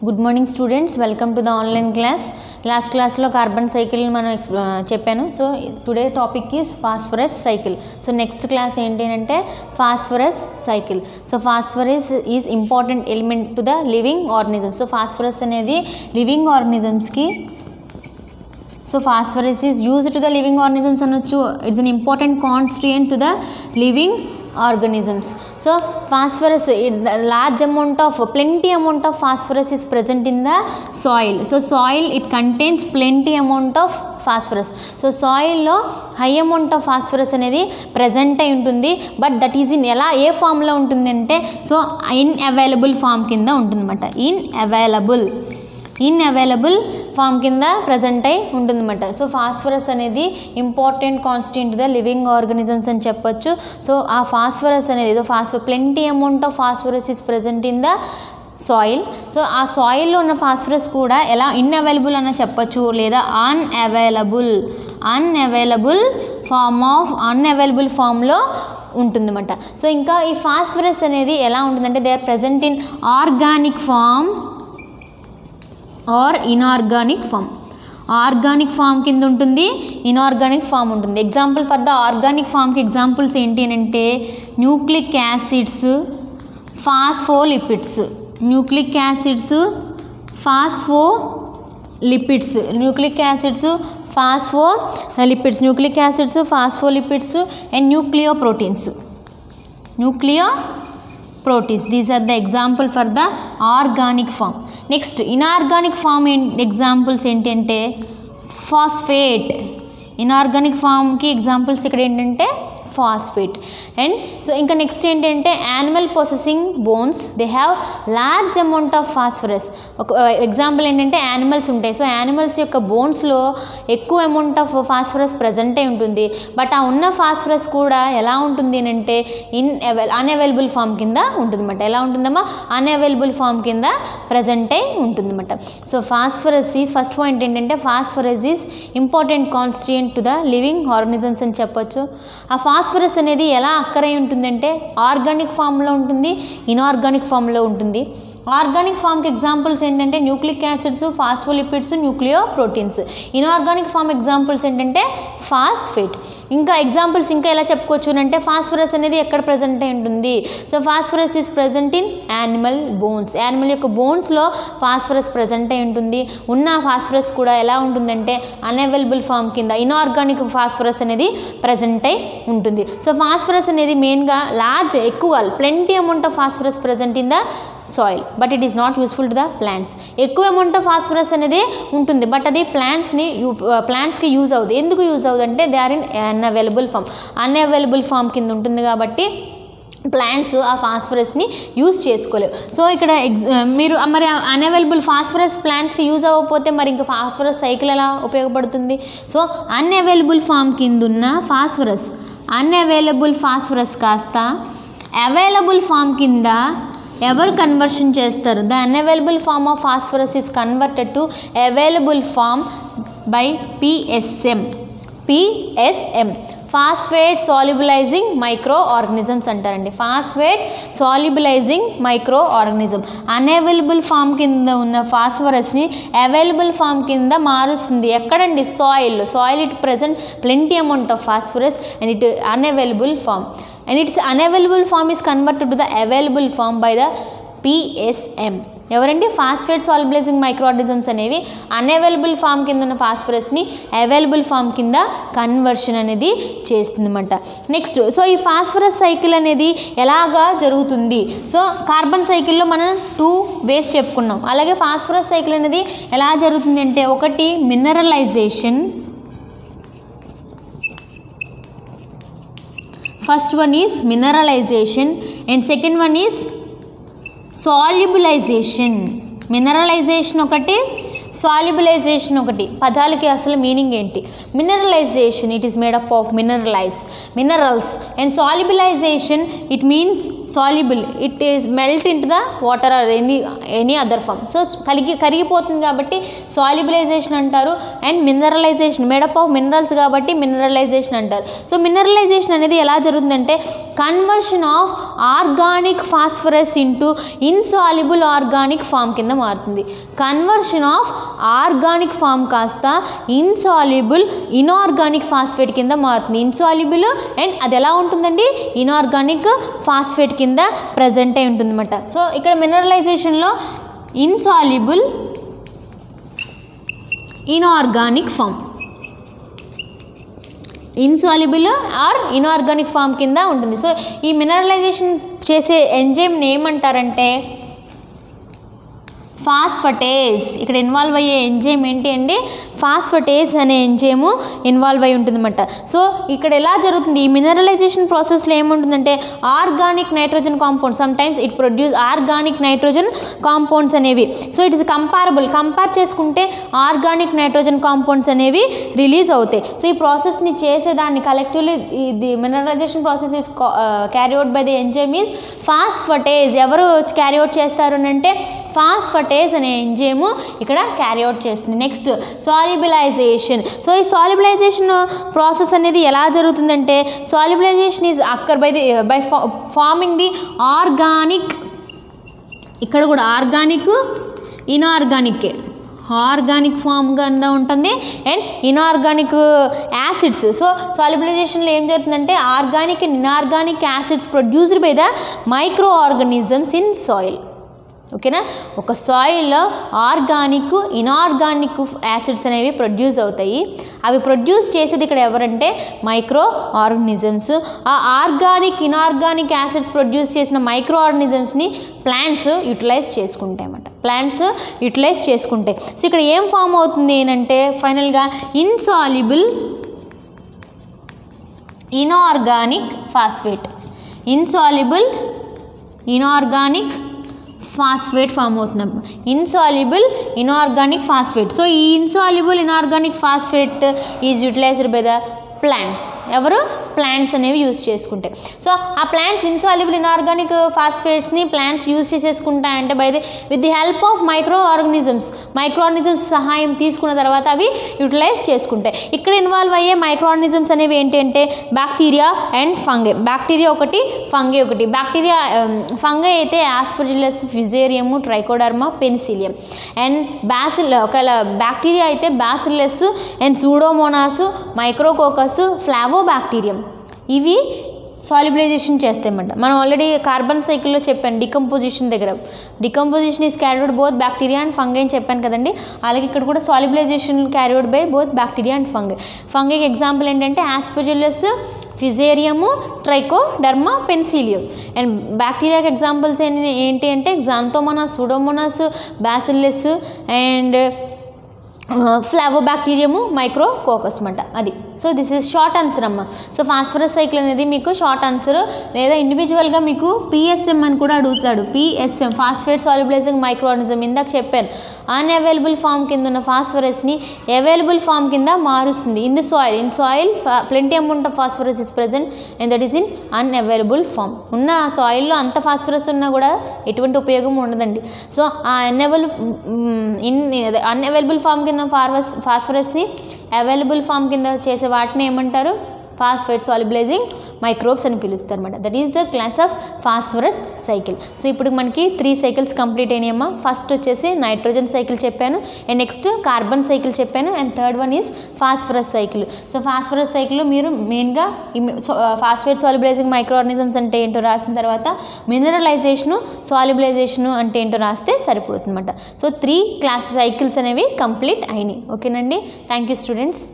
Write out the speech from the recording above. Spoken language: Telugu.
Good morning students, welcome to the online class. Last క్లాస్లో కార్బన్ సైకిల్ మనం చెప్పాను. So today topic is phosphorus cycle. So next class ఏంటి అంటే phosphorus cycle. So phosphorus is important element to the living organisms. So phosphorus అనేది లివింగ్ ఆర్గనిజమ్స్కి, so phosphorus is used to the living organisms అనొచ్చు. It's an important constituent to the living organisms. So phosphorus, large amount of, plenty amount of phosphorus is present in the soil. So soil, it contains plenty amount of phosphorus. So soil lo high amount of phosphorus అనేది present అయి ఉంటుంది. బట్ దట్ ఈజ్ ఇన్ ఎలా ఏ ఫామ్లో ఉంటుంది అంటే సో ఇన్అవైలబుల్ ఫామ్ కింద ఉంటుంది అన్నమాట. ఇన్అవైలబుల్ ఫామ్ కింద ప్రజెంట్ అయి ఉంటుందన్నమాట. సో ఫాస్ఫరస్ అనేది important constituent the living organisms అని చెప్పొచ్చు. సో ఆ ఫాస్ఫరస్ అనేది plenty amount of phosphorus is present in the soil. So ఆ సాయిల్లో ఉన్న ఫాస్ఫరస్ కూడా ఎలా ఇన్అవైలబుల్ అని చెప్పొచ్చు, లేదా అన్అవైలబుల్ ఫామ్లో ఉంటుందన్నమాట. సో ఇంకా ఈ ఫాస్ఫరస్ అనేది ఎలా ఉంటుందంటే they are present in organic form or inorganic form. Organic form కింద ఉంటుంది, ఇన్ఆర్గానిక్ ఫామ్ ఉంటుంది. ఎగ్జాంపుల్ ఫర్ ద ఆర్గానిక్ ఫామ్కి ఎగ్జాంపుల్స్ ఏంటి అని అంటే nucleic acids, phospholipids. Nucleic acids, phospholipids and nucleoproteins. These are the example for the organic form. Next, inorganic form examples ఏంటంటే ఫాస్ఫేట్. ఇనార్గానిక్ ఫామ్కి ఎగ్జాంపుల్స్ ఇక్కడ ఏంటంటే ఫాస్ఫేట్. అండ్ సో ఇంకా నెక్స్ట్ ఏంటంటే animal possessing bones, they have large amount of phosphorus. ఒక ఎగ్జాంపుల్ ఏంటంటే యానిమల్స్ ఉంటాయి. సో యానిమల్స్ యొక్క బోన్స్లో ఎక్కువ అమౌంట్ ఆఫ్ ఫాస్ఫరస్ ప్రజెంట్ అయి ఉంటుంది. బట్ ఆ ఉన్న ఫాస్ఫరస్ కూడా ఎలా ఉంటుంది అని అంటే అన్అవైలబుల్ ఫామ్ కింద ఉంటుందన్నమాట. ఎలా ఉంటుందమ్మా? అన్అవైలబుల్ ఫామ్ కింద ప్రజెంట్ అయి ఉంటుందన్నమాట. So phosphorus is first point ఏంటంటే phosphorus is important constituent to the living organisms అని చెప్పొచ్చు. ఆ ఫాస్ఫరస్ అనేది ఎలా అక్కరై ఉంటుందంటే ఆర్గానిక్ ఫామ్లో ఉంటుంది, ఇన్ఆర్గానిక్ ఫామ్లో ఉంటుంది. ఆర్గానిక్ ఫామ్కి ఎగ్జాంపుల్స్ ఏంటంటే nucleic acids, phospholipids, nucleoproteins. Inorganic form examples ఏంటంటే ఫాస్ఫేట్. ఇంకా ఎగ్జాంపుల్స్ ఇంకా ఎలా చెప్పుకోవచ్చు అంటే ఫాస్ఫరస్ అనేది ఎక్కడ ప్రజెంట్ అయి ఉంటుంది? So phosphorus is present in animal bones. Animal యొక్క బోన్స్లో ఫాస్ఫరస్ ప్రజెంట్ అయి ఉంటుంది. ఉన్న ఫాస్ఫరస్ కూడా ఎలా ఉంటుందంటే అన్అవైలబుల్ ఫామ్ కింద, ఇన్ఆర్గానిక్ ఫాస్ఫరస్ అనేది ప్రజెంట్ అయి ఉంటుంది. సో ఫాస్ఫరస్ అనేది మెయిన్గా ఎక్కువగా plenty amount of phosphorus present in the soil, but it is not useful to the plants. ఎక్కువ అమౌంట్ ఆఫ్ ఫాస్ఫరస్ అనేది ఉంటుంది, బట్ అది ప్లాంట్స్కి యూజ్ అవుతుంది. ఎందుకు యూజ్ అవుతుంది అంటే they are in unavailable form కింద ఉంటుంది కాబట్టి ప్లాంట్స్ ఆ ఫాస్ఫరస్ని యూజ్ చేసుకోలేవు. సో ఇక్కడ మీరు మరి అన్అవైలబుల్ ఫాస్ఫరస్ ప్లాంట్స్కి యూజ్ అవ్వకపోతే మరి ఇంకా ఫాస్ఫరస్ సైకిల్ ఎలా ఉపయోగపడుతుంది? సో అన్అవైలబుల్ ఫామ్ కింద ఉన్న అన్అవైలబుల్ ఫాస్ఫరస్ కాస్త అవైలబుల్ ఫామ్ కింద ఎవరు కన్వర్షన్ చేస్తారు? The unavailable form of phosphorus is converted to available form by PSM. Phosphate solubilising micro organisms అంటారండి. Phosphate solubilising micro organism unavailable form కింద ఉన్న ఫాస్ఫరస్ని అవైలబుల్ ఫామ్ కింద మారుస్తుంది. ఎక్కడండి? Soil it present plenty amount of phosphorus and it unavailable form, and its unavailable form is converted to the available form by the PSM. ఎవరండి? ఫాస్ఫేట్ సాల్యుబలైజింగ్ మైక్రోఆర్గనిజమ్స్ అనేవి అన్అవైలబుల్ ఫామ్ కింద ఉన్న ఫాస్ఫరస్ని అవైలబుల్ ఫామ్ కింద కన్వర్షన్ అనేది చేస్తుందన్నమాట. నెక్స్ట్, సో ఈ ఫాస్ఫరస్ సైకిల్ అనేది ఎలాగా జరుగుతుంది? సో కార్బన్ సైకిల్లో మనం 2 వేస్ చెప్పుకున్నాం. అలాగే ఫాస్ఫరస్ సైకిల్ అనేది ఎలా జరుగుతుంది అంటే ఒకటి mineralisation. First one is mineralization and second one is solubilization. Mineralization ఒకటి, సాల్యుబిలైజేషన్ ఒకటి, పదాలకి అసలు మీనింగ్ ఏంటి. Mineralisation, it is made up of minerals. And solubilisation it means soluble, it is melt into the water or any other form. So కరిగిపోతుంది కాబట్టి సాల్యుబిలైజేషన్ అంటారు. And mineralisation made up of minerals కాబట్టి మినరలైజేషన్ అంటారు. సో మినరలైజేషన్ అనేది ఎలా జరుగుతుందంటే conversion of organic phosphorus into insoluble organic form కింద మారుతుంది. కన్వర్షన్ ఆఫ్ ఆర్గానిక్ ఫామ్ కాస్త ఇన్సాల్యుబుల్ ఇన్ఆర్గానిక్ ఫాస్ఫేట్ కింద మారుతుంది. ఇన్సాల్యుబుల్ అండ్ అది ఎలా ఉంటుందండి, ఇన్ఆర్గానిక్ ఫాస్ఫేట్ కింద ప్రజెంట్ అయి ఉంటుంది అన్నమాట. సో ఇక్కడ మినరలైజేషన్లో insoluble inorganic form, insoluble or inorganic form కింద ఉంటుంది. సో ఈ మినరలైజేషన్ చేసే ఎంజైమ్ని ఏమంటారంటే ఫాస్ఫటేజ్. ఇక్కడ ఇన్వాల్వ్ అయ్యే ఎంజైమ్ ఏంటి అండి, ఫాస్ఫటేజ్ అనే ఎంజైము ఇన్వాల్వ్ అయి ఉంటుందన్నమాట. సో ఇక్కడ ఎలా జరుగుతుంది, ఈ మినరలైజేషన్ ప్రాసెస్లో ఏముంటుందంటే organic nitrogen compounds, sometimes it produce organic nitrogen compounds అనేవి. సో ఇట్ ఇస్ కంపేర్ చేసుకుంటే ఆర్గానిక్ నైట్రోజన్ కాంపౌండ్స్ అనేవి రిలీజ్ అవుతాయి. సో ఈ ప్రాసెస్ని చేసేదాన్ని collectively the mineralisation process is carry out by the enzyme is phosphatase. ఎవరు క్యారీ అవుట్ చేస్తారు అంటే ఫాస్ఫటేజ్ అనే ఎంజైము ఇక్కడ క్యారీ అవుట్ చేస్తుంది. Next solubilisation. సో ఈ సాల్యుబిలైజేషన్ ప్రాసెస్ అనేది ఎలా జరుగుతుందంటే solubilisation is occur by forming the organic, ఇక్కడ కూడా ఆర్గానిక్ ఆర్గానిక్ ఫామ్ కింద ఉంటుంది అండ్ ఇన్ఆర్గానిక్ యాసిడ్స్. సో సాల్యుబిలైజేషన్లో ఏం జరుగుతుందంటే organic and inorganic acids produced by the microorganisms in soil. ఓకేనా, ఒక సాయిల్లో ఆర్గానిక్ ఇన్ఆర్గానిక్ యాసిడ్స్ అనేవి ప్రొడ్యూస్ అవుతాయి. అవి ప్రొడ్యూస్ చేసేది ఇక్కడ ఎవరంటే మైక్రో ఆర్గానిజమ్స్. ఆ ఆర్గానిక్ ఇన్ఆర్గానిక్ యాసిడ్స్ ప్రొడ్యూస్ చేసిన మైక్రో ఆర్గానిజమ్స్ని ప్లాంట్స్ యూటిలైజ్ చేసుకుంటాయి అన్నమాట. సో ఇక్కడ ఏం ఫామ్ అవుతుంది అంటే ఫైనల్గా insoluble inorganic phosphate, insoluble inorganic phosphate form అవుతున్నాం, ఇన్సాల్యుబుల్ ఇన్ఆర్గానిక్ ఫాస్ఫేట్. సో ఈ insoluble inorganic phosphate is utilised by the plants. ఎవరు, ప్లాంట్స్ అనేవి యూజ్ చేసుకుంటాయి. సో ఆ ప్లాంట్స్ ఇన్సాల్యుబుల్ ఇన్ఆర్గానిక్ ఫాస్ఫేట్స్ని ప్లాంట్స్ యూజ్ చేసేసుకుంటాయంటే with the help of micro organisms సహాయం తీసుకున్న తర్వాత అవి యూటిలైజ్ చేసుకుంటాయి. ఇక్కడ ఇన్వాల్వ్ అయ్యే మైక్రో ఆర్గానిజమ్స్ అనేవి ఏంటి అంటే బ్యాక్టీరియా అండ్ ఫంగై. బ్యాక్టీరియా ఒకటి, ఫంగై ఒకటి. ఫంగై అయితే Aspergillus, Fusarium, Trichoderma, Penicillium. And ఒకవేళ బ్యాక్టీరియా అయితే Bacillus and Pseudomonas, Micrococcus, Flavobacterium. ఇవి సాల్యుబిలైజేషన్ చేస్తాయన్నమాట. మనం ఆల్రెడీ కార్బన్ సైకిల్లో చెప్పాను decomposition is carried both bacteria and fungi అని చెప్పాను కదండి. అలాగే ఇక్కడ కూడా solubilisation carried by both bacteria and ఫంగైకి ఎగ్జాంపుల్ ఏంటంటే Aspergillus, Fusarium, Trichoderma, Penicillium. And బ్యాక్టీరియాకి ఎగ్జాంపుల్స్ ఏంటి అంటే గ్జాంతోమోనాస్, సూడోమోనాస్, బ్యాసిల్లస్ అండ్ ఫ్లావోబాక్టీరియము, మైక్రోకోకస్ అన్నమాట. అది. So this is short answer అమ్మ. సో ఫాస్ఫరస్ సైకిల్ అనేది మీకు షార్ట్ ఆన్సర్, లేదా ఇండివిజువల్గా మీకు పిఎస్ఎం అని కూడా అడుగుతాడు. PSM phosphate solubilising micro organism. ఇందాక చెప్పాను అన్అవైలబుల్ ఫామ్ కింద ఉన్న ఫాస్ఫరస్ని అవైలబుల్ ఫామ్ కింద మారుస్తుంది. In soil plenty amount of phosphorus is present and that is in unavailable form. ఉన్న సాయిల్లో అంత ఫాస్ఫరస్ ఉన్నా కూడా ఎటువంటి ఉపయోగం ఉండదండి. సో ఆ అన్అవైలబుల్ ఫామ్ కింద ఫాస్ఫరస్ని అవైలబుల్ ఫామ్ కింద చేసే వాటిని ఏమంటారు, ఫాస్ఫేట్ సాల్యుబిలైజింగ్ మైక్రోబ్స్ అని పిలుస్తారు అన్నమాట. That is the class of phosphorus cycle. So ఇప్పుడు మనకి 3 సైకిల్స్ కంప్లీట్ అయినాయమ్మా. ఫస్ట్ వచ్చేసి నైట్రోజన్ సైకిల్ చెప్పాను, అండ్ నెక్స్ట్ కార్బన్ సైకిల్ చెప్పాను, and third one is phosphorus cycle. So phosphorus cycle మీరు మెయిన్గా ఫాస్ఫేట్ సాల్యుబిలైజింగ్ మైక్రో ఆర్గానిజమ్స్ అంటే ఏంటో రాసిన తర్వాత మినరలైజేషను, సాల్యుబిలైజేషను అంటే ఏంటో రాస్తే సరిపోతుంది అన్నమాట. సో 3 క్లాస్ సైకిల్స్ అనేవి కంప్లీట్ అయినాయి. ఓకేనండి, థ్యాంక్ యూ స్టూడెంట్స్.